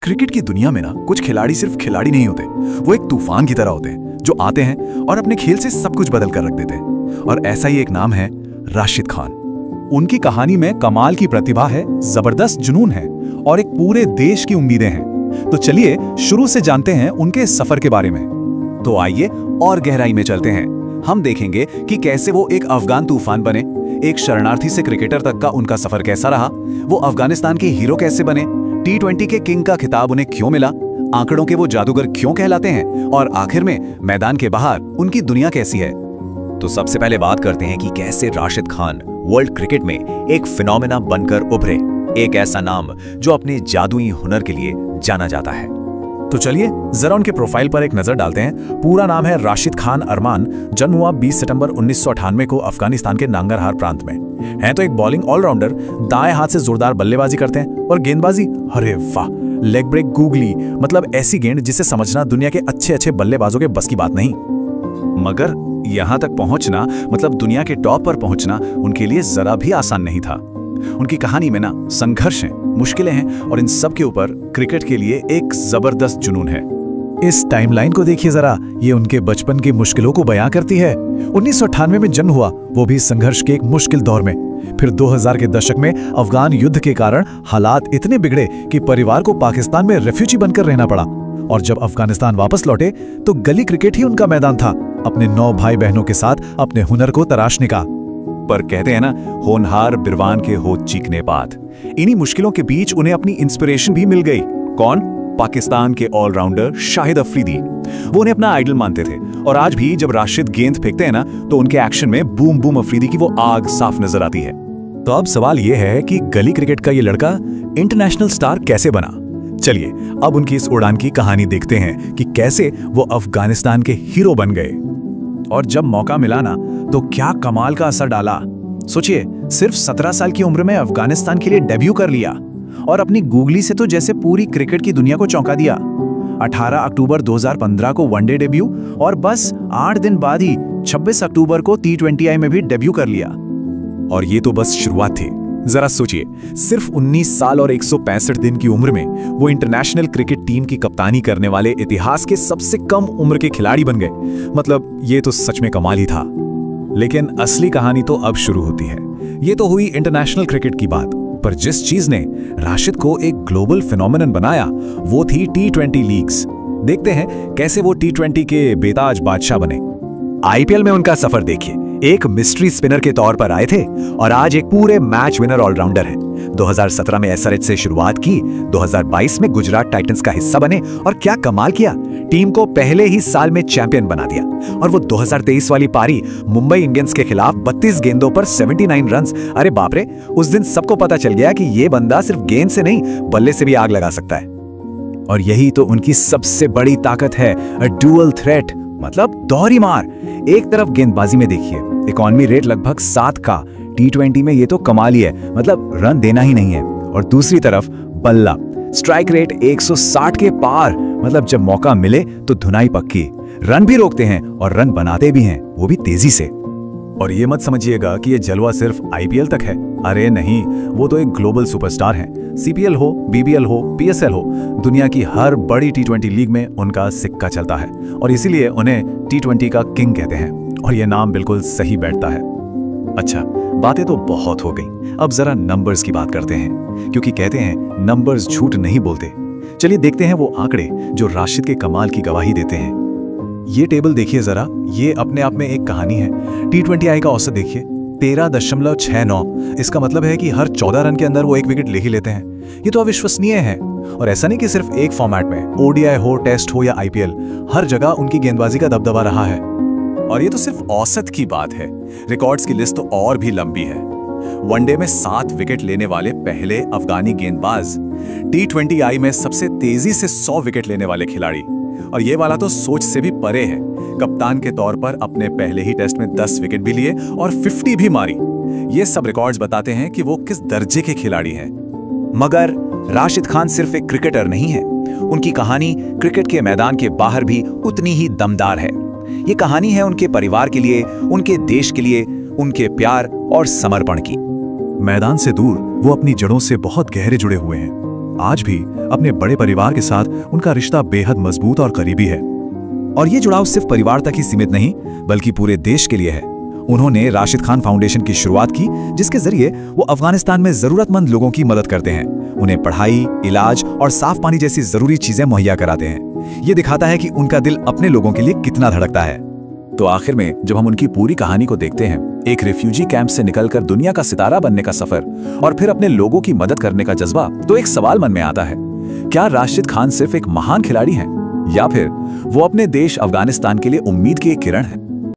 Cricket की दुनिया में ना कुछ खिलाड़ी सिर्फ खिलाड़ी नहीं होते, वो एक तूफान की तरह होते हैं जो आते हैं और अपने खेल से सब कुछ बदल कर रख देते हैं। और ऐसा ही एक नाम है राशिद खान। उनकी कहानी में कमाल की प्रतिभा है, जबरदस्त जुनून है और एक पूरे देश की उम्मीदें हैं। तो चलिए शुरू से जानते हैं उनके सफर के बारे में। तो आइए और गहराई में चलते हैं। हम देखेंगे कि कैसे वो एक अफगान तूफान बने, एक शरणार्थी से क्रिकेटर तक का उनका सफर कैसा रहा, वो अफगानिस्तान के हीरो कैसे बने, T20 के किंग का खिताब उन्हें क्यों मिला, आंकड़ों के वो जादूगर क्यों कहलाते हैं और आखिर में मैदान के बाहर उनकी दुनिया कैसी है। तो सबसे पहले बात करते हैं कि कैसे राशिद खान वर्ल्ड क्रिकेट में एक फिनोमेना बनकर उभरे, एक ऐसा नाम जो अपने जादुई हुनर के लिए जाना जाता है। तो चलिए जरा उनके प्रोफाइल पर एक नजर डालते हैं। पूरा नाम है राशिद खान अरमान। जन्म हुआ 20 सितंबर 1998 को अफगानिस्तान के नांगरहार प्रांत में। हैं तो एक बॉलिंग ऑलराउंडर, दाएं हाथ से जोरदार बल्लेबाजी करते हैं और गेंदबाजी, अरे वाह, लेग ब्रेक गूगली, मतलब ऐसी गेंद जिसे समझना दुनिया के अच्छे बल्लेबाजों के बस की बात नहीं। मगर यहां तक पहुंचना, मतलब दुनिया के टॉप पर पहुंचना, उनके लिए जरा भी आसान नहीं था। उनकी कहानी में ना संघर्ष है, मुश्किलें हैं और इन सब के ऊपर क्रिकेट के लिए एक जबरदस्त जुनून है। इस टाइमलाइन को देखिए जरा, ये उनके बचपन की मुश्किलों को बयां करती है। 1998 में जन्म हुआ, वो भी संघर्ष के एक मुश्किल दौर में। फिर 2000 के दशक में अफगान युद्ध के कारण हालात इतने बिगड़े कि परिवार को पाकिस्तान में रेफ्यूजी बनकर रहना पड़ा। और जब अफगानिस्तान वापस लौटे तो गली क्रिकेट ही उनका मैदान था, अपने 9 भाई बहनों के साथ अपने हुनर को तराशने का। पर कहते हैं ना, होनहार बिरवान के होत चीखने बात। इन्हीं मुश्किलों के बीच उन्हें अपनी इंस्पिरेशन भी मिल गई। कौन? पाकिस्तान के ऑलराउंडर शाहिद अफरीदी। वो उन्हें अपना आइडल मानते थे और आज भी जब राशिद गेंद फेंकते हैं ना, तो उनके एक्शन में बूम बूम अफरीदी की वो आग साफ नजर आती है। तो अब सवाल ये है कि गली क्रिकेट का ये लड़का इंटरनेशनल स्टार कैसे बना। चलिए अब उनकी इस उड़ान की कहानी देखते हैं कि कैसे वो अफगानिस्तान के हीरो बन गए और जब मौका मिला ना तो क्या कमाल का असर डाला। सोचिए, सिर्फ 17 साल की उम्र में अफगानिस्तान के लिए डेब्यू कर लिया और अपनी गूगली से तो जैसे पूरी क्रिकेट की दुनिया को चौंका दिया। 18 अक्टूबर 2015 को वनडे डेब्यू और बस 8 दिन बाद ही 26 अक्टूबर को T20I में भी डेब्यू कर लिया। और ये तो बस शुरुआत थी। जरा सोचिए, सिर्फ 19 साल और 165 दिन की उम्र में वो इंटरनेशनल क्रिकेट टीम की कप्तानी करने वाले इतिहास के सबसे कम उम्र के खिलाड़ी बन गए। मतलब ये तो सच में कमाल ही था। लेकिन असली कहानी तो अब शुरू होती है। ये तो हुई इंटरनेशनल क्रिकेट की बात, पर जिस चीज ने राशिद को एक ग्लोबल फिनोमेनन बनाया वो थी T20 लीग्स। देखते हैं कैसे वो T20 के बेताज बादशाह बने। IPL में उनका सफर देखिए, एक मिस्ट्री स्पिनर के तौर पर आए थे और आज एक पूरे मैच विनर ऑलराउंडर हैं। 2017 में SRH से शुरुआत की, 2022 में गुजरात टाइटंस का हिस्सा बने और क्या कमाल किया, टीम को पहले ही साल में चैंपियन बना दिया। और वो 2023 वाली पारी मुंबई इंडियंस के खिलाफ 32 गेंदों पर 79 रन्स, अरे बाप रे, उस दिन सबको पता चल गया कि ये बंदा सिर्फ गेंद से नहीं बल्ले से भी आग लगा सकता है। और यही तो उनकी सबसे बड़ी ताकत है, डुअल थ्रेट, मतलब दोहरी मार। एक तरफ गेंदबाजी में देखिए, इकोनॉमी रेट लगभग 7 का, T20 में ये तो कमाल ही है, मतलब रन देना ही नहीं है। और दूसरी तरफ बल्ला, स्ट्राइक रेट 160 के पार, मतलब जब मौका मिले तो धुनाई पक्की। रन भी रोकते हैं और रन बनाते भी हैं, वो भी तेजी से। और ये मत समझिएगा कि ये जलवा सिर्फ IPL तक है, अरे नहीं, वो तो एक ग्लोबल सुपरस्टार हैं। CPL हो, BBL हो, PSL हो, दुनिया की हर बड़ी T20 लीग में उनका सिक्का चलता है और इसीलिए उन्हें T20 का किंग कहते हैं। और ये नाम बिल्कुल सही बैठता है। अच्छा, बातें तो बहुत हो गई, अब जरा नंबर्स की बात करते हैं, क्योंकि कहते हैं नंबर्स झूठ नहीं बोलते। चलिए देखते हैं वो आंकड़े जो राशिद के कमाल की गवाही देते हैं। ये टेबल देखिए जरा, ये अपने आप में एक कहानी है। T20I का औसत देखिए, 13.69। इसका मतलब है कि हर 14 रन के अंदर वो एक विकेट ले ही लेते हैं। ये तो अविश्वसनीय है। और ऐसा नहीं कि सिर्फ एक फॉर्मेट में, ODI हो, टेस्ट हो या IPL, हर जगह उनकी गेंदबाजी का दबदबा रहा है। और ये तो सिर्फ औसत की बात है, रिकॉर्ड्स की लिस्ट तो और भी लंबी है। वनडे में 7 विकेट लेने वाले पहले अफगानी गेंदबाज, T20I में सबसे तेजी से 100 विकेट लेने वाले खिलाड़ी, और ये वाला तो सोच से भी परे है। कप्तान के तौर पर अपने पहले ही टेस्ट में 10 विकेट भी लिए और 50 भी मारी। ये सब रिकॉर्ड्स बताते हैं कि वो किस दर्जे के खिलाड़ी हैं। मगर राशिद खान सिर्फ एक क्रिकेटर नहीं है, उनकी कहानी क्रिकेट के मैदान के बाहर भी उतनी ही दमदार है। ये कहानी है उनके परिवार के लिए, उनके देश के लिए, उनके प्यार और समर्पण की। मैदान से दूर वो अपनी जड़ों से बहुत गहरे जुड़े हुए हैं। आज भी अपने बड़े परिवार के साथ उनका रिश्ता बेहद मजबूत और करीबी है। और ये जुड़ाव सिर्फ परिवार तक ही सीमित नहीं, बल्कि पूरे देश के लिए है। उन्होंने राशिद खान फाउंडेशन की शुरुआत की, जिसके जरिए वो अफगानिस्तान में जरूरतमंद लोगों की मदद करते हैं, उन्हें पढ़ाई, इलाज और साफ पानी जैसी जरूरी चीजें मुहैया कराते हैं। ये दिखाता है कि उनका दिल अपने लोगों के लिए कितना धड़कता है। तो आखिर में जब हम उनकी पूरी कहानी को देखते हैं, एक रिफ्यूजी कैंप से निकलकर दुनिया का सितारा बनने का सफर और फिर अपने लोगों की मदद करने का जज्बा, तो एक सवाल मन में आता है, क्या राशिद खान सिर्फ एक महान खिलाड़ी हैं, या फिर वो अपने देश अफगानिस्तान के लिए उम्मीद की एक किरण है?